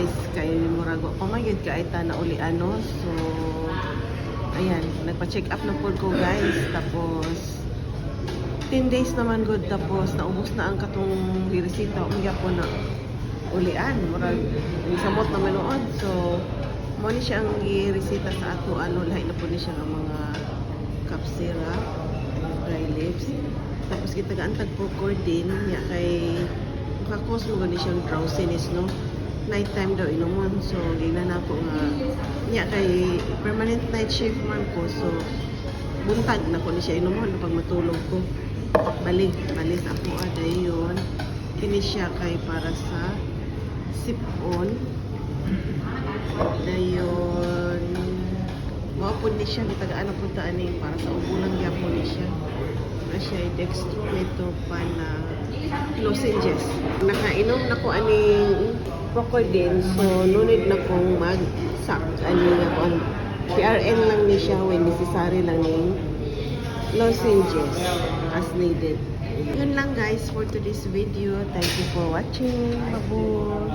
guys kay murago pamagid ka ita na uli ano. So ayan, nagpa-check up na po ko guys. Tapos 10 days naman good. Tapos naubos na ang katong resita. Umiga po na ulian. Murag samot na manood. So mo ni siya ang resita sa ato ano, lahi na po ni siya ng mga cough syrup, dry lips. Tapos kita gaantag po din niya kay makakos mo gani siyang drowsiness no. Night time daw inumon. So gina na po nga niya kay permanent night shift man ko. So buntag na ko ni siya inumon pag matulog ko. Balik ako adayon. Kini siya kay para sa sip-on. Dayon mapod ni siya gitagaan po ta ani para sa ubulang gyapon ni siya. Na siya dextromethorphan na lozenges. Nakainom na ko aning Procordin, so nunod na kong mag-sack ani nga ko PRN lang ni siya when necessary lang ning lozenges as needed. Yun lang guys for today's video. Thank you for watching. Babu!